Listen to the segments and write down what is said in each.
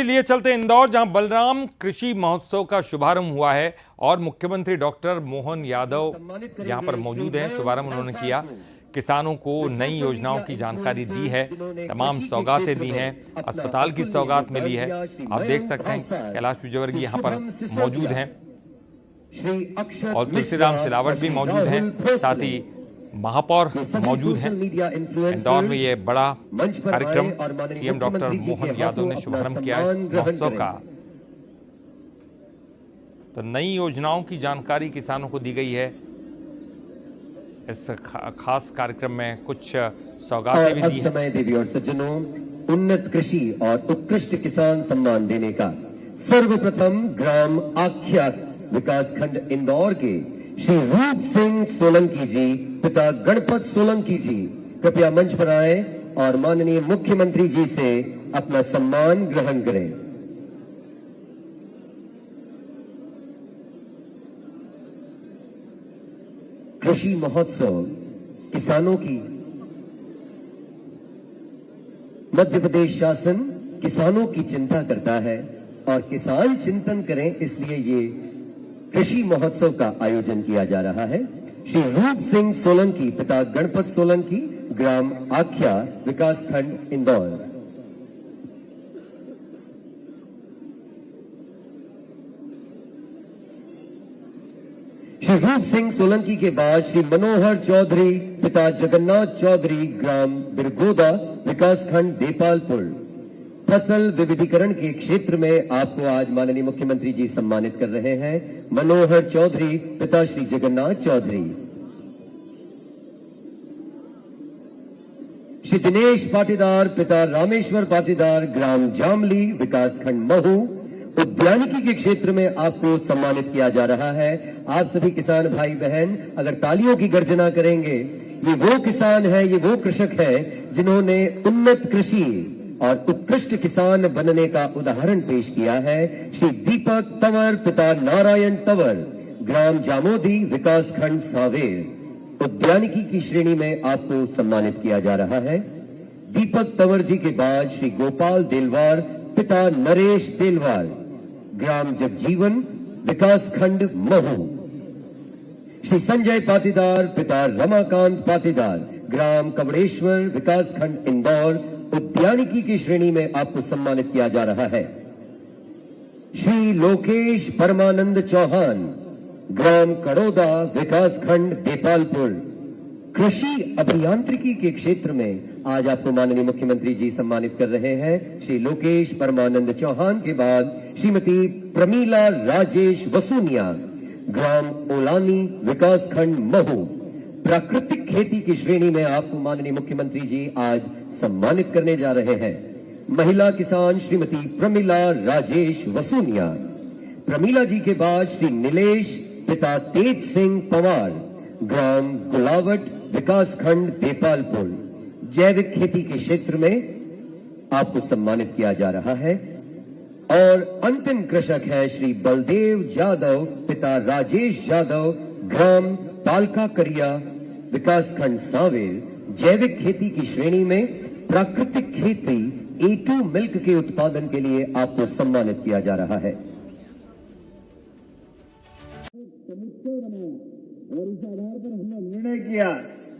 लिए चलते इंदौर, जहां बलराम कृषि महोत्सव का शुभारंभ हुआ है और मुख्यमंत्री डॉक्टर मोहन यादव यहां पर मौजूद हैं। शुभारंभ उन्होंने किया, किसानों को नई योजनाओं की जानकारी दी है, तमाम सौगातें दी हैं, अस्पताल की सौगात मिली है। आप देख सकते हैं कैलाश विजयवर्गीय यहां पर मौजूद हैं और तुलसीराम सिलावट भी मौजूद हैं, साथ ही महापौर मौजूद हैं। इंदौर में ये बड़ा कार्यक्रम सीएम डॉक्टर मोहन यादव ने शुभारंभ किया इस महोत्सव का। तो नई योजनाओं की जानकारी किसानों को दी गई है। इस खास कार्यक्रम में कुछ सौगातें भी दी हैं। देवी और सज्जनों, उन्नत कृषि और उत्कृष्ट किसान सम्मान देने का सर्वप्रथम ग्राम आख्या विकास खंड इंदौर के श्री रूप सिंह सोलंकी जी, पिता गणपत सोलंकी जी, कृपया मंच पर आए और माननीय मुख्यमंत्री जी से अपना सम्मान ग्रहण करें। कृषि महोत्सव किसानों की, मध्य प्रदेश शासन किसानों की चिंता करता है और किसान चिंतन करें, इसलिए ये कृषि महोत्सव का आयोजन किया जा रहा है। श्री रूप सिंह सोलंकी, पिता गणपत सोलंकी, ग्राम आख्या विकास खंड इंदौर। श्री रूप सिंह सोलंकी के बाद श्री मनोहर चौधरी, पिता जगन्नाथ चौधरी, ग्राम बिरगोदा विकास खंड देपालपुर। फसल विविधीकरण के क्षेत्र में आपको आज माननीय मुख्यमंत्री जी सम्मानित कर रहे हैं। मनोहर चौधरी, पिता श्री जगन्नाथ चौधरी। श्री दिनेश पाटीदार, पिता रामेश्वर पाटीदार, ग्राम जामली विकास खंड महू। उद्यानिकी के क्षेत्र में आपको सम्मानित किया जा रहा है। आप सभी किसान भाई बहन अगर तालियों की गर्जना करेंगे, ये वो किसान है, ये वो कृषक है जिन्होंने उन्नत कृषि और उत्कृष्ट किसान बनने का उदाहरण पेश किया है। श्री दीपक तंवर, पिता नारायण तंवर, ग्राम जामोदी विकास खंड सांवेर। उद्यानिकी की श्रेणी में आपको सम्मानित किया जा रहा है। दीपक तंवर जी के बाद श्री गोपाल देलवार, पिता नरेश देलवार, ग्राम जगजीवन विकास खंड महू। श्री संजय पाटीदार, पिता रमाकांत पाटीदार, ग्राम कवड़ेश्वर विकास खंड इंदौर। उद्यानिकी की श्रेणी में आपको सम्मानित किया जा रहा है। श्री लोकेश परमानंद चौहान, ग्राम कड़ोदा विकास खंड देपालपुर। कृषि अभियांत्रिकी के क्षेत्र में आज आपको माननीय मुख्यमंत्री जी सम्मानित कर रहे हैं। श्री लोकेश परमानंद चौहान के बाद श्रीमती प्रमीला राजेश वसूनिया, ग्राम ओलानी विकास खंड महू। प्राकृतिक खेती की श्रेणी में आपको माननीय मुख्यमंत्री जी आज सम्मानित करने जा रहे हैं। महिला किसान श्रीमती प्रमीला राजेश वसूनिया। प्रमीला जी के बाद श्री नीलेश, पिता तेज सिंह पवार, ग्राम गुलावट विकास खंड देपालपुर। जैविक खेती के क्षेत्र में आपको सम्मानित किया जा रहा है। और अंतिम कृषक है श्री बलदेव जादव, पिता राजेश जादव, ग्राम पालका करिया विकास खंड सांवेर। जैविक खेती की श्रेणी में प्राकृतिक खेती A2 मिल्क के उत्पादन के लिए आपको सम्मानित किया जा रहा है। और इस आधार पर हमने निर्णय किया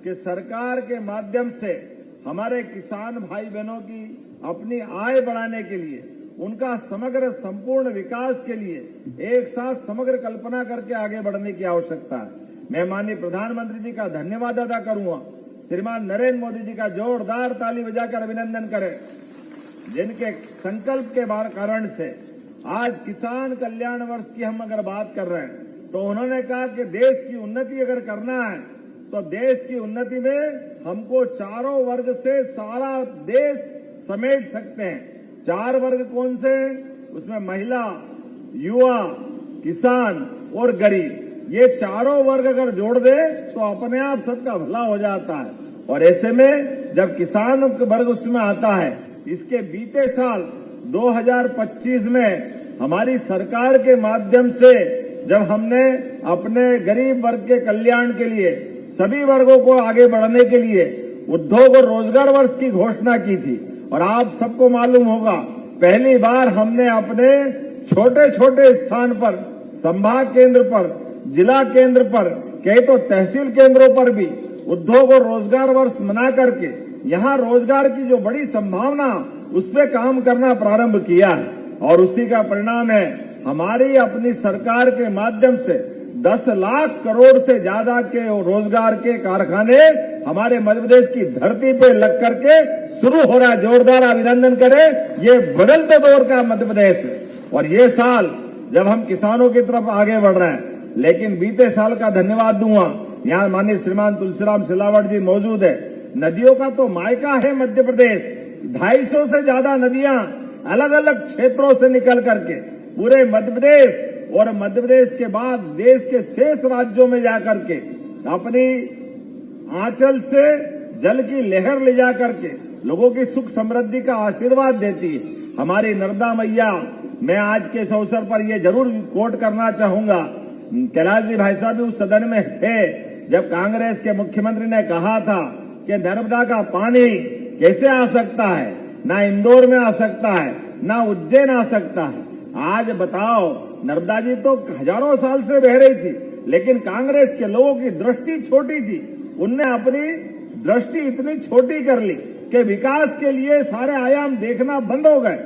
कि सरकार के माध्यम से हमारे किसान भाई बहनों की अपनी आय बढ़ाने के लिए, उनका समग्र संपूर्ण विकास के लिए एक साथ समग्र कल्पना करके आगे बढ़ने की आवश्यकता है। मैं माननीय प्रधानमंत्री जी का धन्यवाद अदा करूंगा, श्रीमान नरेंद्र मोदी जी का जोरदार ताली बजाकर अभिनंदन करें, जिनके संकल्प के कारण से आज किसान कल्याण वर्ष की हम अगर बात कर रहे हैं, तो उन्होंने कहा कि देश की उन्नति अगर करना है तो देश की उन्नति में हमको चारों वर्ग से सारा देश समेट सकते हैं। 4 वर्ग कौन से? उसमें महिला, युवा, किसान और गरीब, ये चारों वर्ग अगर जोड़ दे तो अपने आप सबका भला हो जाता है। और ऐसे में जब किसान वर्ग उसमें आता है, इसके बीते साल 2025 में हमारी सरकार के माध्यम से जब हमने अपने गरीब वर्ग के कल्याण के लिए, सभी वर्गों को आगे बढ़ने के लिए उद्योग और रोजगार वर्ष की घोषणा की थी। और आप सबको मालूम होगा पहली बार हमने अपने छोटे छोटे स्थान पर, संभाग केंद्र पर, जिला केंद्र पर, कई तो तहसील केंद्रों पर भी उद्योग और रोजगार वर्ष मना करके यहाँ रोजगार की जो बड़ी संभावना उस पे काम करना प्रारंभ किया है। और उसी का परिणाम है हमारी अपनी सरकार के माध्यम से 10 लाख करोड़ से ज्यादा के रोजगार के कारखाने हमारे मध्य प्रदेश की धरती पे लग करके शुरू हो रहा है। जोरदार अभिनंदन करें। ये बदलते दौर का मध्य प्रदेश है। और ये साल जब हम किसानों की तरफ आगे बढ़ रहे हैं, लेकिन बीते साल का धन्यवाद दूंगा, यहाँ माननीय श्रीमान तुलसीराम सिलावट जी मौजूद है। नदियों का तो मायका है मध्य प्रदेश। 250 से ज्यादा नदियां अलग अलग क्षेत्रों से निकल करके पूरे मध्य प्रदेश और मध्य प्रदेश के बाद देश के शेष राज्यों में जाकर के अपनी आंचल से जल की लहर ले जा करके लोगों की सुख समृद्धि का आशीर्वाद देती है हमारी नर्मदा मैया। मैं आज के इस अवसर पर यह जरूर कोट करना चाहूंगा, कैलाश जी भाई साहब भी उस सदन में थे जब कांग्रेस के मुख्यमंत्री ने कहा था कि नर्मदा का पानी कैसे आ सकता है, ना इंदौर में आ सकता है, ना उज्जैन आ सकता है। आज बताओ, नर्मदा जी तो हजारों साल से बह रही थी, लेकिन कांग्रेस के लोगों की दृष्टि छोटी थी। उनने अपनी दृष्टि इतनी छोटी कर ली कि विकास के लिए सारे आयाम देखना बंद हो गए।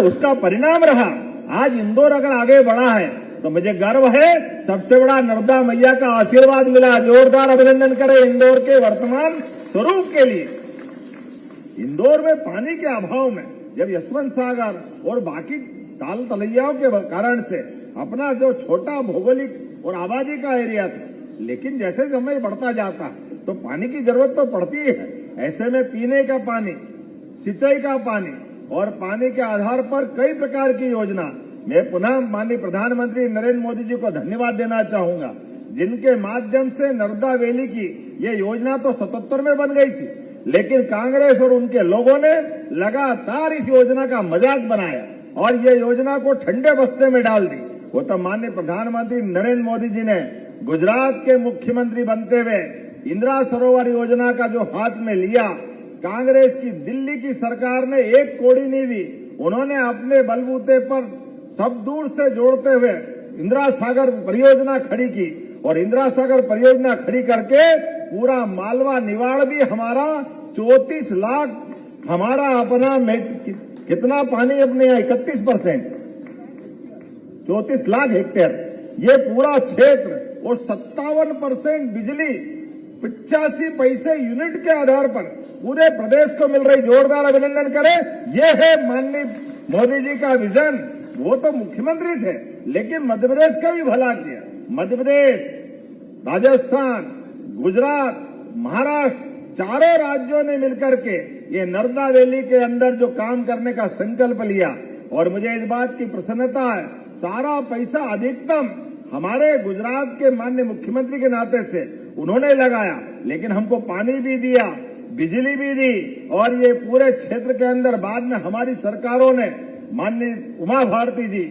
उसका परिणाम रहा आज इंदौर अगर आगे बढ़ा है तो मुझे गर्व है, सबसे बड़ा नर्मदा मैया का आशीर्वाद मिला। जोरदार अभिनंदन करें इंदौर के वर्तमान स्वरूप के लिए। इंदौर में पानी के अभाव में जब यशवंत सागर और बाकी ताल तलैयाओं के कारण से अपना जो छोटा भौगोलिक और आबादी का एरिया था, लेकिन जैसे समय बढ़ता जाता है तो पानी की जरूरत तो पड़ती है। ऐसे में पीने का पानी, सिंचाई का पानी और पानी के आधार पर कई प्रकार की योजना, मैं पुनः माननीय प्रधानमंत्री नरेंद्र मोदी जी को धन्यवाद देना चाहूंगा, जिनके माध्यम से नर्मदा वैली की ये योजना तो 77 में बन गई थी, लेकिन कांग्रेस और उनके लोगों ने लगातार इस योजना का मजाक बनाया और ये योजना को ठंडे बस्ते में डाल दी। वो तो माननीय प्रधानमंत्री नरेंद्र मोदी जी ने गुजरात के मुख्यमंत्री बनते हुए इंदिरा सरोवर योजना का जो हाथ में लिया, कांग्रेस की दिल्ली की सरकार ने 1 कौड़ी नहीं दी। उन्होंने अपने बलबूते पर सब दूर से जोड़ते हुए इंदिरा सागर परियोजना खड़ी की और इंदिरा सागर परियोजना खड़ी करके पूरा मालवा निवाड़ भी हमारा 34 लाख हमारा अपना कितना पानी अपने 31%, 34 लाख हेक्टेयर ये पूरा क्षेत्र और 57% बिजली 85 पैसे यूनिट के आधार पर पूरे प्रदेश को मिल रही। जोरदार अभिनंदन करें। ये है माननीय मोदी जी का विजन। वो तो मुख्यमंत्री थे, लेकिन मध्य प्रदेश का भी भला किया। मध्य प्रदेश, राजस्थान, गुजरात, महाराष्ट्र, चारों राज्यों ने मिलकर के ये नर्मदा वैली के अंदर जो काम करने का संकल्प लिया और मुझे इस बात की प्रसन्नता है, सारा पैसा अधिकतम हमारे गुजरात के माननीय मुख्यमंत्री के नाते से उन्होंने लगाया, लेकिन हमको पानी भी दिया, बिजली भी दी और ये पूरे क्षेत्र के अंदर बाद में हमारी सरकारों ने माननीय उमा भारती जी,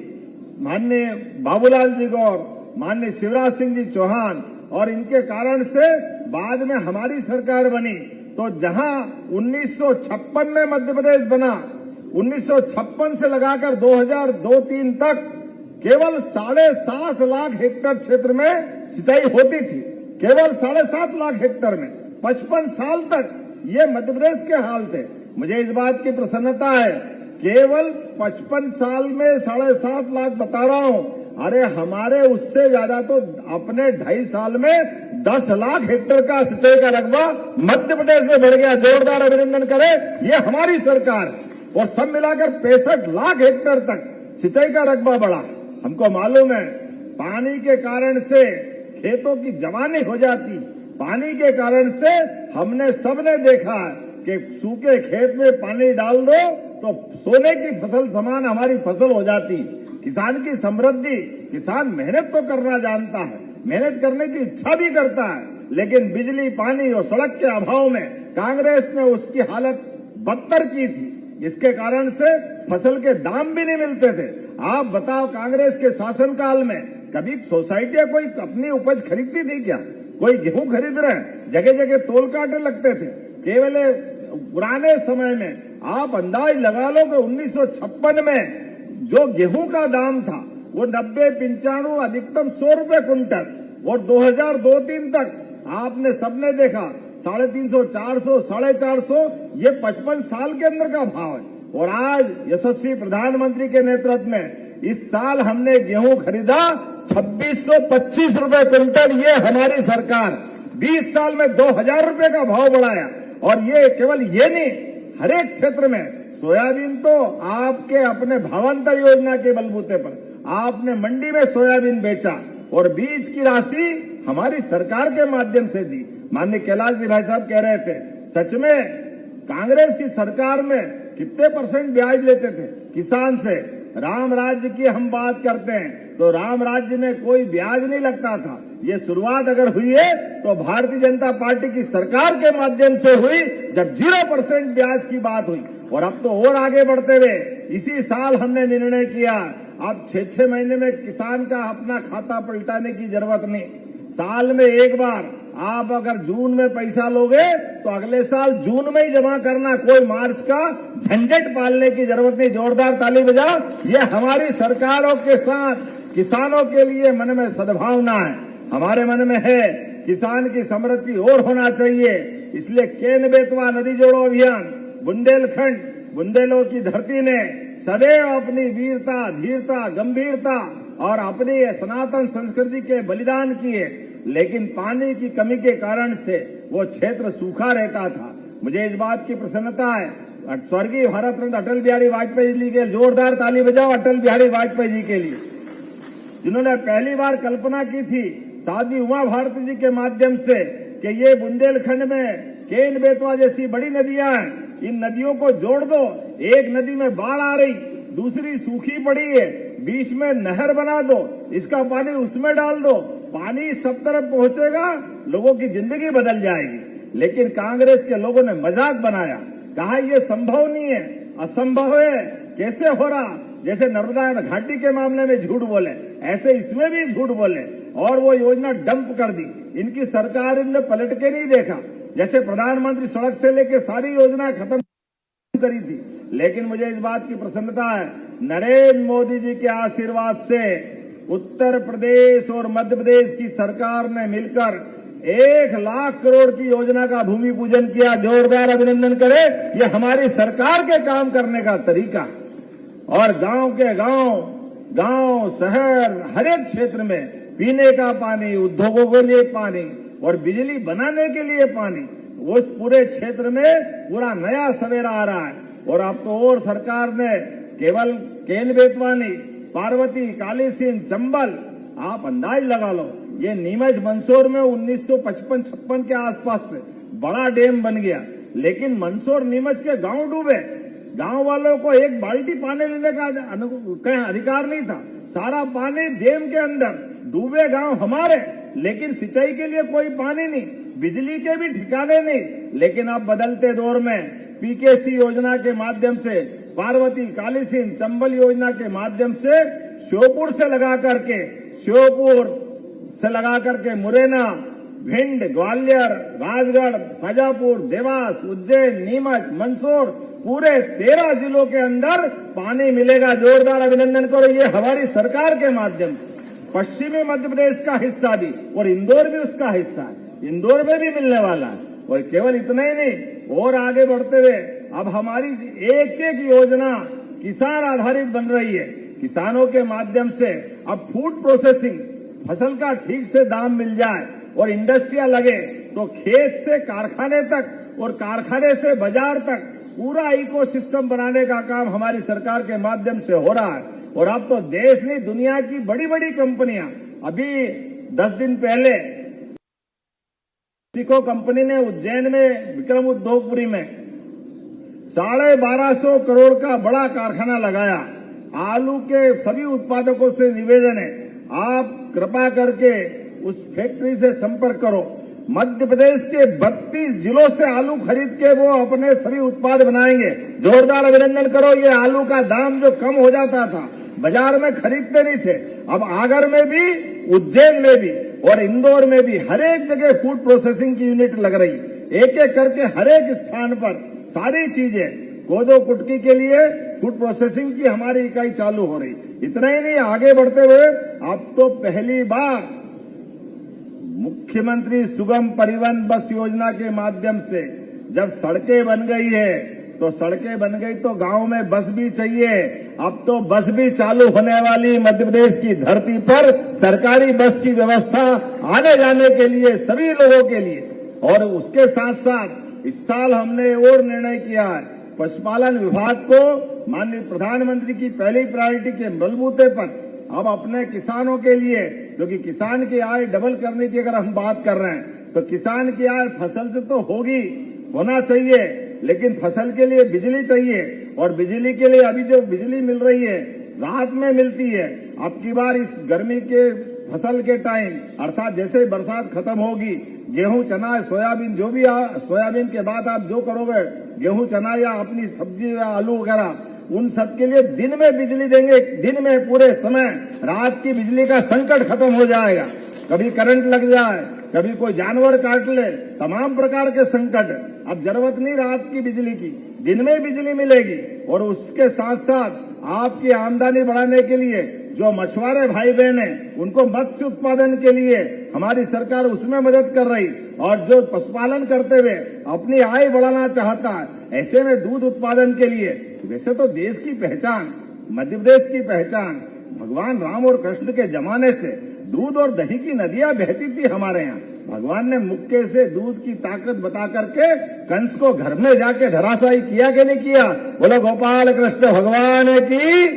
माननीय बाबूलाल जी गौर, माननीय शिवराज सिंह जी चौहान और इनके कारण से बाद में हमारी सरकार बनी। तो जहां 1956 में मध्य प्रदेश बना, 1956 से लगाकर 2002-3 तक केवल 7.5 लाख हेक्टेयर क्षेत्र में सिंचाई होती थी, केवल 7.5 लाख हेक्टेयर में 55 साल तक ये मध्य प्रदेश के हाल थे। मुझे इस बात की प्रसन्नता है, केवल 55 साल में 7.5 लाख बता रहा हूं, अरे हमारे उससे ज्यादा तो अपने 2.5 साल में 10 लाख हेक्टेयर का सिंचाई का रकबा मध्य प्रदेश में बढ़ गया। जोरदार अभिनंदन करें। ये हमारी सरकार और सब मिलाकर 65 लाख हेक्टेयर तक सिंचाई का रकबा बढ़ा। हमको मालूम है पानी के कारण से खेतों की जवानी हो जाती, पानी के कारण से हमने सबने देखा कि सूखे खेत में पानी डाल दो तो सोने की फसल समान हमारी फसल हो जाती। किसान की समृद्धि, किसान मेहनत तो करना जानता है, मेहनत करने की इच्छा भी करता है, लेकिन बिजली, पानी और सड़क के अभाव में कांग्रेस ने उसकी हालत बदतर की थी। इसके कारण से फसल के दाम भी नहीं मिलते थे। आप बताओ, कांग्रेस के शासनकाल में कभी सोसाइटियां कोई अपनी उपज खरीदती थी क्या? कोई गेहूं खरीद रहे हैं, जगह जगह तोल कांटे लगते थे। केवल पुराने समय में आप अंदाज लगा लो कि 1956 में जो गेहूं का दाम था वो 90-95 अधिकतम 100 रुपए क्विंटल, और 2002-03 तक आपने सबने देखा 350, 400, 450, ये 55 साल के अंदर का भाव है। और आज यशस्वी प्रधानमंत्री के नेतृत्व में इस साल हमने गेहूं खरीदा 2625 रुपए क्विंटल। ये हमारी सरकार 20 साल में 2000 रुपए का भाव बढ़ाया। और ये केवल ये नहीं, हर एक क्षेत्र में सोयाबीन तो आपके अपने भावांतर योजना के बलबूते पर आपने मंडी में सोयाबीन बेचा और बीज की राशि हमारी सरकार के माध्यम से दी। माननीय कैलाश जी भाई साहब कह रहे थे, सच में कांग्रेस की सरकार में कितने % ब्याज लेते थे किसान से। राम राज्य की हम बात करते हैं तो राम राज्य में कोई ब्याज नहीं लगता था। ये शुरुआत अगर हुई है तो भारतीय जनता पार्टी की सरकार के माध्यम से हुई, जब 0% ब्याज की बात हुई। और अब तो और आगे बढ़ते हुए इसी साल हमने निर्णय किया, अब 6-6 महीने में किसान का अपना खाता पलटाने की जरूरत नहीं। साल में एक बार आप अगर जून में पैसा लोगे तो अगले साल जून में ही जमा करना, कोई मार्च का झंझट पालने की जरूरत नहीं। जोरदार ताली बजाओ। ये हमारी सरकारों के साथ किसानों के लिए मन में सद्भावना है, हमारे मन में है किसान की समृद्धि और होना चाहिए। इसलिए केन बेतवा नदी जोड़ो अभियान, बुंदेलखंड बुंदेलों की धरती ने सदैव अपनी वीरता, धीरता, गंभीरता और अपनी सनातन संस्कृति के बलिदान किए, लेकिन पानी की कमी के कारण से वो क्षेत्र सूखा रहता था। मुझे इस बात की प्रसन्नता है, स्वर्गीय भारत रत्न अटल बिहारी वाजपेयी जी के जोरदार ताली बजाओ अटल बिहारी वाजपेयी जी के लिए, जिन्होंने पहली बार कल्पना की थी साध्वी उमा भारती जी के माध्यम से कि ये बुंदेलखंड में केन बेतवा जैसी बड़ी नदियां हैं, इन नदियों को जोड़ दो। एक नदी में बाढ़ आ रही, दूसरी सूखी पड़ी है, बीच में नहर बना दो, इसका पानी उसमें डाल दो, पानी सब तरफ पहुंचेगा, लोगों की जिंदगी बदल जाएगी। लेकिन कांग्रेस के लोगों ने मजाक बनाया, कहा यह संभव नहीं है, असंभव है, कैसे हो रहा। जैसे नर्मदा घाटी के मामले में झूठ बोले, ऐसे इसमें भी झूठ बोले और वो योजना डंप कर दी। इनकी सरकार ने पलट के नहीं देखा। जैसे प्रधानमंत्री सड़क से लेकर सारी योजना खत्म करी थी, लेकिन मुझे इस बात की प्रसन्नता है, नरेंद्र मोदी जी के आशीर्वाद से उत्तर प्रदेश और मध्य प्रदेश की सरकार ने मिलकर 1 लाख करोड़ की योजना का भूमि पूजन किया। जोरदार अभिनंदन करें, ये हमारी सरकार के काम करने का तरीका। और गांव के गांव शहर हर एक क्षेत्र में पीने का पानी, उद्योगों के लिए पानी और बिजली बनाने के लिए पानी, उस पूरे क्षेत्र में पूरा नया सवेरा आ रहा है। और अब तो और सरकार ने केवल केन बेतवा नहीं, पार्वती, कालीसिंध, चंबल, आप अंदाज लगा लो, ये नीमच मंदसौर में 1955-56 के आसपास से बड़ा डैम बन गया, लेकिन मंदसौर नीमच के गांव डूबे। गांव वालों को एक बाल्टी पानी लेने का अधिकार नहीं था, सारा पानी डैम के अंदर। डूबे गांव हमारे, लेकिन सिंचाई के लिए कोई पानी नहीं, बिजली के भी ठिकाने नहीं। लेकिन अब बदलते दौर में पीकेसी योजना के माध्यम से, पार्वती, कालीसिंध, चंबल योजना के माध्यम से श्योपुर से लगा करके मुरैना, भिंड, ग्वालियर, राजगढ़, शाजापुर, देवास, उज्जैन, नीमच, मंदसौर, पूरे 13 जिलों के अंदर पानी मिलेगा। जोरदार अभिनंदन करो, ये हमारी सरकार के माध्यम से। पश्चिमी मध्य प्रदेश का हिस्सा भी और इंदौर भी उसका हिस्सा है, इंदौर में भी मिलने वाला है। और केवल इतना ही नहीं, और आगे बढ़ते हुए अब हमारी एक एक योजना किसान आधारित बन रही है। किसानों के माध्यम से अब फूड प्रोसेसिंग, फसल का ठीक से दाम मिल जाए और इंडस्ट्रिया लगे तो खेत से कारखाने तक और कारखाने से बाजार तक पूरा इकोसिस्टम बनाने का काम हमारी सरकार के माध्यम से हो रहा है। और अब तो देश नहीं, दुनिया की बड़ी बड़ी कंपनियां, अभी 10 दिन पहले सिको कंपनी ने उज्जैन में विक्रम उद्योगपुरी में 1250 करोड़ का बड़ा कारखाना लगाया। आलू के सभी उत्पादकों से निवेदन है, आप कृपा करके उस फैक्ट्री से संपर्क करो। मध्य प्रदेश के 32 जिलों से आलू खरीद के वो अपने सभी उत्पाद बनाएंगे। जोरदार अभिनंदन करो। ये आलू का दाम जो कम हो जाता था, बाजार में खरीदते नहीं थे, अब आगर में भी, उज्जैन में भी और इंदौर में भी हर एक जगह फूड प्रोसेसिंग की यूनिट लग रही। एक एक करके हर एक स्थान पर सारी चीजें कोदो कुटकी के लिए फूड प्रोसेसिंग की हमारी इकाई चालू हो रही। इतना ही नहीं, आगे बढ़ते हुए अब तो पहली बार मुख्यमंत्री सुगम परिवहन बस योजना के माध्यम से जब सड़कें बन गई है, तो सड़कें बन गई तो गांव में बस भी चाहिए। अब तो बस भी चालू होने वाली मध्य प्रदेश की धरती पर, सरकारी बस की व्यवस्था आने जाने के लिए सभी लोगों के लिए। और उसके साथ साथ इस साल हमने और निर्णय किया है, पशुपालन विभाग को माननीय प्रधानमंत्री की पहली प्रायोरिटी के बलबूते पर अब अपने किसानों के लिए, क्योंकि किसान की आय डबल करने की अगर हम बात कर रहे हैं, तो किसान की आय फसल से तो होना चाहिए, लेकिन फसल के लिए बिजली चाहिए। और बिजली के लिए अभी जो बिजली मिल रही है रात में मिलती है। अब की बार इस गर्मी के फसल के टाइम, अर्थात जैसे ही बरसात खत्म होगी, गेहूं, चना, सोयाबीन, जो भी सोयाबीन के बाद आप जो करोगे, गेहूं, चना या अपनी सब्जी या आलू वगैरह, उन सब के लिए दिन में बिजली देंगे। दिन में पूरे समय, रात की बिजली का संकट खत्म हो जाएगा। कभी करंट लग जाए, कभी कोई जानवर काट ले, तमाम प्रकार के संकट। अब जरूरत नहीं रात की बिजली की, दिन में बिजली मिलेगी। और उसके साथ साथ आपकी आमदनी बढ़ाने के लिए जो मछुआरे भाई बहन हैं, उनको मत्स्य उत्पादन के लिए हमारी सरकार उसमें मदद कर रही। और जो पशुपालन करते हुए अपनी आय बढ़ाना चाहता है, ऐसे में दूध उत्पादन के लिए, वैसे तो देश की पहचान, मध्य प्रदेश की पहचान भगवान राम और कृष्ण के जमाने से दूध और दही की नदियां बहती थी हमारे यहाँ। भगवान ने मुक्के से दूध की ताकत बता करके कंस को घर में जाके धराशायी किया कि नहीं किया? बोलो गोपाल कृष्ण भगवान की।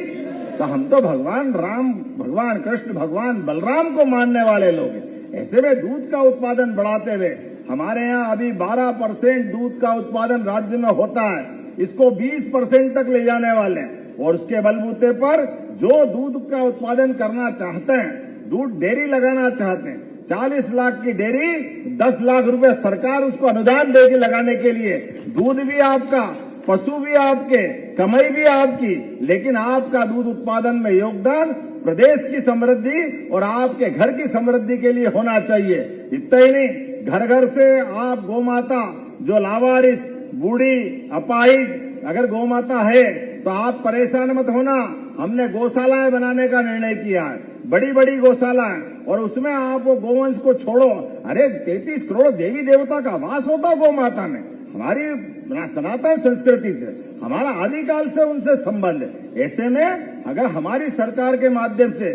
तो हम तो भगवान राम, भगवान कृष्ण, भगवान बलराम को मानने वाले लोग हैं। ऐसे में दूध का उत्पादन बढ़ाते हुए हमारे यहाँ अभी 12% दूध का उत्पादन राज्य में होता है, इसको 20% तक ले जाने वाले हैं। और उसके बलबूते पर जो दूध का उत्पादन करना चाहते हैं, दूध डेयरी लगाना चाहते हैं, 40 लाख की डेयरी, 10 लाख रुपए सरकार उसको अनुदान देगी लगाने के लिए। दूध भी आपका, पशु भी आपके, कमाई भी आपकी, लेकिन आपका दूध उत्पादन में योगदान प्रदेश की समृद्धि और आपके घर की समृद्धि के लिए होना चाहिए। इतना ही नहीं, घर घर से आप गौमाता, जो लावारिस, बूढ़ी, अपाहिज अगर गौमाता है तो आप परेशान मत होना। हमने गौशालाएं बनाने का निर्णय किया है, बड़ी बड़ी गौशालाएं, और उसमें आप वो गोवंश को छोड़ो। अरे 33 करोड़ देवी देवता का वास होता गौ माता में। हमारी सनातन संस्कृति से, हमारा आदिकाल से उनसे संबंध है। ऐसे में अगर हमारी सरकार के माध्यम से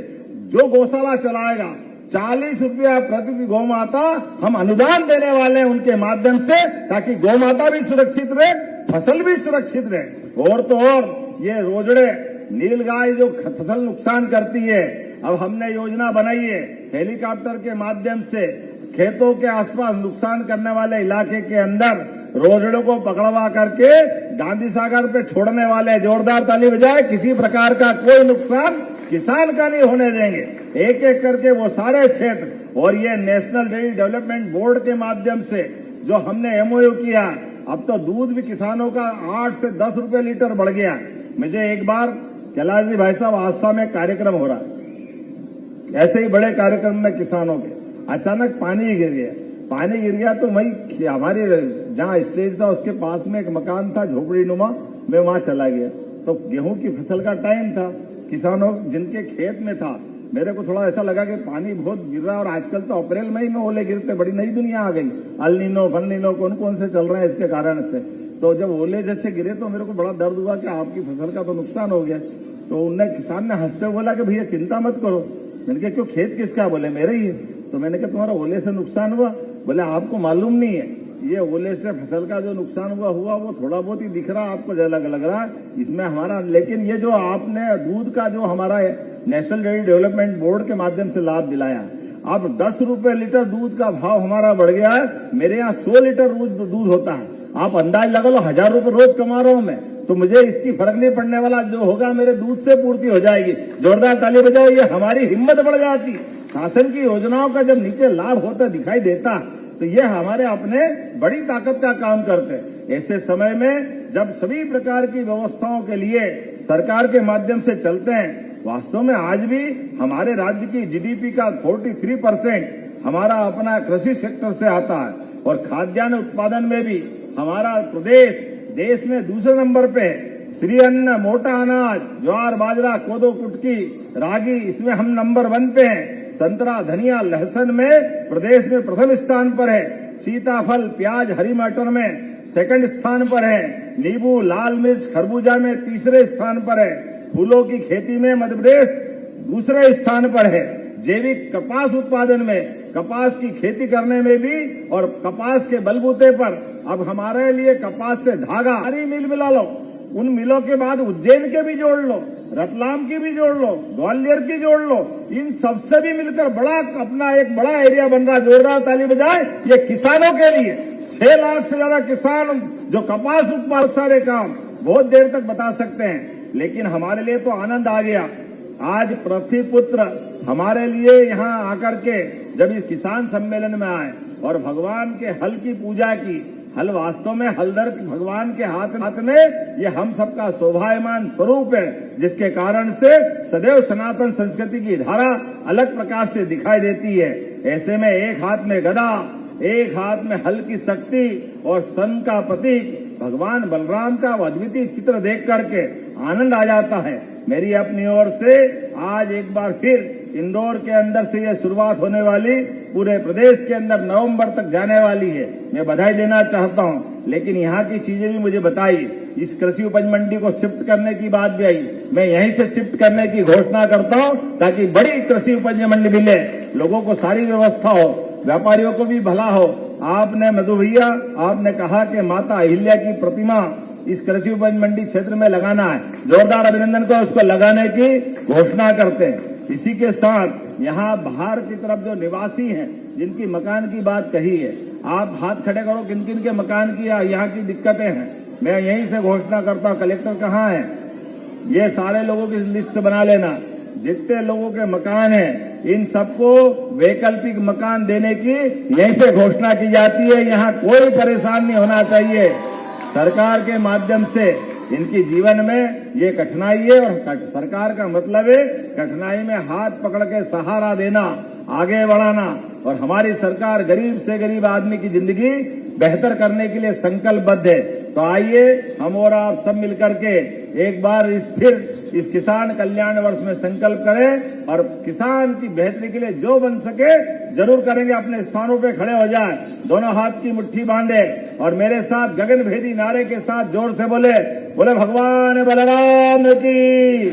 जो गौशाला चलाएगा, 40 रुपया प्रति गौ माता हम अनुदान देने वाले हैं उनके माध्यम से, ताकि गौ माता भी सुरक्षित रहे, फसल भी सुरक्षित रहे। और तो और ये रोजड़े, नीलगाय जो फसल नुकसान करती है, अब हमने योजना बनाई है हेलीकॉप्टर के माध्यम से खेतों के आसपास नुकसान करने वाले इलाके के अंदर रोजड़ों को पकड़वा करके गांधी सागर पे छोड़ने वाले। जोरदार ताली बजाए। किसी प्रकार का कोई नुकसान किसान का नहीं होने देंगे। एक एक करके वो सारे क्षेत्र, और ये नेशनल डेयरी डेवलपमेंट बोर्ड के माध्यम से जो हमने एमओयू किया, अब तो दूध भी किसानों का 8 से 10 रुपए लीटर बढ़ गया। मुझे एक बार कैलाश जी भाई साहब, आस्था में कार्यक्रम हो रहा है, ऐसे ही बड़े कार्यक्रम में किसानों के, अचानक पानी गिर गया। पानी गिर गया तो वही हमारी जहां स्टेज था उसके पास में एक मकान था झोपड़ी नुमा, मैं वहां चला गया। तो गेहूं की फसल का टाइम था, किसानों जिनके खेत में था, मेरे को थोड़ा ऐसा लगा कि पानी बहुत गिर रहा है। और आजकल तो अप्रैल मई में ओले गिरते, बड़ी नई दुनिया आ गई, अल नीनो फल नीनो कौन कौन से चल रहे हैं इसके कारण से। तो जब ओले जैसे गिरे तो मेरे को बड़ा दर्द हुआ कि आपकी फसल का तो नुकसान हो गया। तो उनने, किसान ने हंसते बोला कि भैया चिंता मत करो। मैंने कहा क्यों, खेत किसका? बोले मेरे ही। तो मैंने कहा तुम्हारा ओले से नुकसान हुआ? बोले आपको मालूम नहीं है, ये ओले से फसल का जो नुकसान हुआ वो थोड़ा बहुत ही दिख रहा, आपको लग रहा इसमें हमारा, लेकिन ये जो आपने दूध का जो हमारा नेशनल डेयरी डेवलपमेंट बोर्ड के माध्यम से लाभ दिलाया, अब 10 रुपए लीटर दूध का भाव हमारा बढ़ गया है। मेरे यहाँ 100 लीटर रोज दूध होता है, आप अंदाज लगा लो 1000 रुपए रोज कमा रहा हूं मैं, तो मुझे इसकी फर्क नहीं पड़ने वाला, जो होगा मेरे दूध से पूर्ति हो जाएगी। जोरदार ताली बजाओ। ये हमारी हिम्मत बढ़ जाती। शासन की योजनाओं का जब नीचे लाभ होता दिखाई देता, तो ये हमारे अपने बड़ी ताकत का काम करते हैं। ऐसे समय में जब सभी प्रकार की व्यवस्थाओं के लिए सरकार के माध्यम से चलते हैं, वास्तव में आज भी हमारे राज्य की जीडीपी का 43% हमारा अपना कृषि सेक्टर से आता है। और खाद्यान्न उत्पादन में भी हमारा प्रदेश देश में दूसरे नंबर पे है। श्री अन्न, मोटा अनाज, ज्वार, बाजरा, कोदो, कुटकी, रागी, इसमें हम नंबर 1 पे हैं। संतरा, धनिया, लहसुन में प्रदेश में प्रथम स्थान पर है। सीताफल, प्याज, हरी मटर में सेकंड स्थान पर है। नींबू, लाल मिर्च, खरबूजा में तीसरे स्थान पर है। फूलों की खेती में मध्य प्रदेश दूसरे स्थान पर है। जैविक कपास उत्पादन में, कपास की खेती करने में भी और कपास के बलबूते पर अब हमारे लिए कपास से धागा, सारी मिल मिला लो, उन मिलों के बाद उज्जैन के भी जोड़ लो, रतलाम की भी जोड़ लो, ग्वालियर की जोड़ लो, इन सबसे भी मिलकर बड़ा अपना एक बड़ा एरिया बन रहा। जोरदार ताली बजाए ये किसानों के लिए। 6 लाख से ज्यादा किसान जो कपास उत्पादन, सारे काम बहुत देर तक बता सकते हैं, लेकिन हमारे लिए तो आनंद आ गया। आज पृथ्वी पुत्र हमारे लिए यहाँ आकर के जब इस किसान सम्मेलन में आए और भगवान के हल की पूजा की, हल वास्तव में हलदर भगवान के हाथ में ये हम सबका शोभायमान स्वरूप है, जिसके कारण से सदैव सनातन संस्कृति की धारा अलग प्रकार से दिखाई देती है। ऐसे में एक हाथ में गदा, एक हाथ में हल की शक्ति और सन का प्रतीक भगवान बलराम का अद्वितीय चित्र देख करके आनंद आ जाता है। मेरी अपनी ओर से आज एक बार फिर इंदौर के अंदर से यह शुरुआत होने वाली पूरे प्रदेश के अंदर नवंबर तक जाने वाली है। मैं बधाई देना चाहता हूं, लेकिन यहाँ की चीजें भी मुझे बताई। इस कृषि उपज मंडी को शिफ्ट करने की बात भी आई। मैं यहीं से शिफ्ट करने की घोषणा करता हूं ताकि बड़ी कृषि उपज मंडी मिले, लोगों को सारी व्यवस्था हो, व्यापारियों को भी भला हो। आपने मधु भैया, आपने कहा कि माता अहिल्या की प्रतिमा इस कृषि उपज मंडी क्षेत्र में लगाना है। जोरदार अभिनंदन को उसको लगाने की घोषणा करते हैं। इसी के साथ यहाँ बाहर की तरफ जो निवासी हैं, जिनकी मकान की बात कही है, आप हाथ खड़े करो किन किन के मकान की यहाँ की दिक्कतें हैं। मैं यहीं से घोषणा करता हूँ, कलेक्टर कहाँ है, ये सारे लोगों की लिस्ट बना लेना। जितने लोगों के मकान हैं, इन सबको वैकल्पिक मकान देने की यहीं से घोषणा की जाती है। यहाँ कोई परेशान नहीं होना चाहिए। सरकार के माध्यम से इनकी जीवन में ये कठिनाई है, और सरकार का मतलब है कठिनाई में हाथ पकड़ के सहारा देना, आगे बढ़ाना। और हमारी सरकार गरीब से गरीब आदमी की जिंदगी बेहतर करने के लिए संकल्पबद्ध है। तो आइए हम और आप सब मिलकर के एक बार इस किसान कल्याण वर्ष में संकल्प करें और किसान की बेहतरी के लिए जो बन सके जरूर करेंगे। अपने स्थानों पे खड़े हो जाए, दोनों हाथ की मुट्ठी बांधे और मेरे साथ गगनभेदी नारे के साथ जोर से बोले भगवान बलराम की,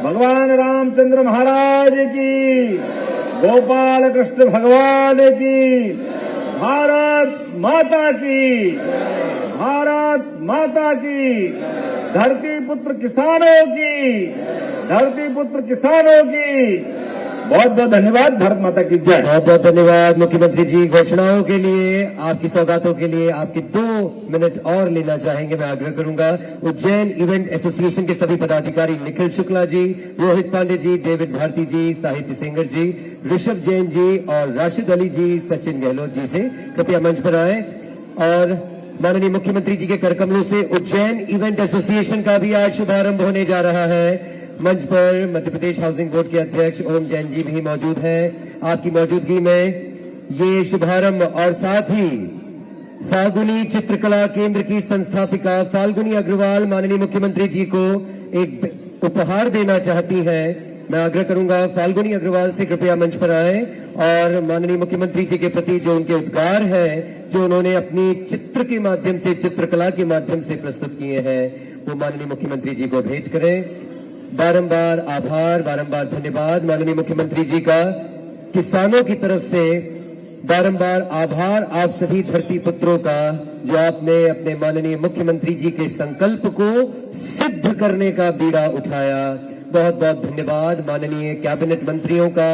भगवान रामचंद्र महाराज की, गोपाल कृष्ण भगवान की, भारत माता की, भारत माता की, धरती पुत्र किसानों की, धरती पुत्र किसानों की। बहुत बहुत धन्यवाद। भारत माता की जय। बहुत बहुत धन्यवाद मुख्यमंत्री जी। घोषणाओं के लिए, आपकी सौगातों के लिए आपके 2 मिनट और लेना चाहेंगे। मैं आग्रह करूंगा उज्जैन इवेंट एसोसिएशन के सभी पदाधिकारी, निखिल शुक्ला जी, रोहित पांडे जी, डेविड भारती जी, साहित्य सिंगर जी, ऋषभ जैन जी और राशिद अली जी, सचिन गहलोत जी से कृपया मंच पर आए। और माननीय मुख्यमंत्री जी के करकमलों से उज्जैन इवेंट एसोसिएशन का भी आज शुभारंभ होने जा रहा है। मंच पर मध्य प्रदेश हाउसिंग बोर्ड के अध्यक्ष ओम जैन जी भी मौजूद हैं। आपकी मौजूदगी में ये शुभारंभ और साथ ही फाल्गुनी चित्रकला केंद्र की संस्थापिका फाल्गुनी अग्रवाल माननीय मुख्यमंत्री जी को एक उपहार देना चाहती हैं। मैं आग्रह करूंगा फाल्गुनी अग्रवाल से कृपया मंच पर आए और माननीय मुख्यमंत्री जी के प्रति जो उनके उद्गार हैं, जो उन्होंने अपनी चित्र के माध्यम से, चित्रकला के माध्यम से प्रस्तुत किए हैं, वो माननीय मुख्यमंत्री जी को भेंट करें। बारंबार आभार, बारंबार धन्यवाद माननीय मुख्यमंत्री जी का। किसानों की तरफ से बारंबार आभार आप सभी धरती पुत्रों का, जो आपने अपने माननीय मुख्यमंत्री जी के संकल्प को सिद्ध करने का बीड़ा उठाया। बहुत बहुत धन्यवाद माननीय कैबिनेट मंत्रियों का,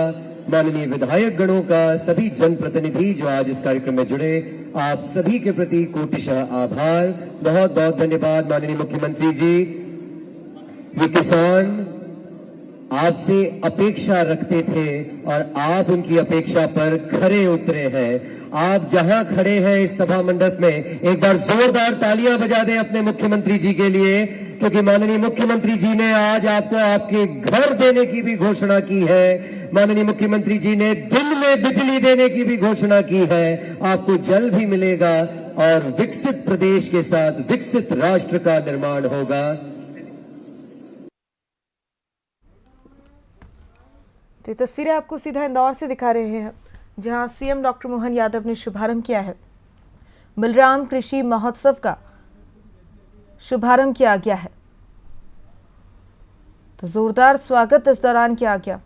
माननीय विधायक गणों का, सभी जनप्रतिनिधि जो आज इस कार्यक्रम में जुड़े, आप सभी के प्रति कोटिशः आभार। बहुत बहुत धन्यवाद माननीय मुख्यमंत्री जी। ये किसान आपसे अपेक्षा रखते थे और आप उनकी अपेक्षा पर खरे उतरे हैं। आप जहां खड़े हैं इस सभा मंडप में, एक बार जोरदार तालियां बजा दें अपने मुख्यमंत्री जी के लिए, क्योंकि माननीय मुख्यमंत्री जी ने आज आपको आपके घर देने की भी घोषणा की है। माननीय मुख्यमंत्री जी ने दिन में बिजली देने की भी घोषणा की है। आपको जल भी मिलेगा, और विकसित प्रदेश के साथ विकसित राष्ट्र का निर्माण होगा। तो ये तस्वीरें आपको सीधा इंदौर से दिखा रहे हैं, जहां सीएम डॉक्टर मोहन यादव ने शुभारंभ किया है। बलराम कृषि महोत्सव का शुभारंभ किया गया है, तो जोरदार स्वागत इस दौरान किया गया।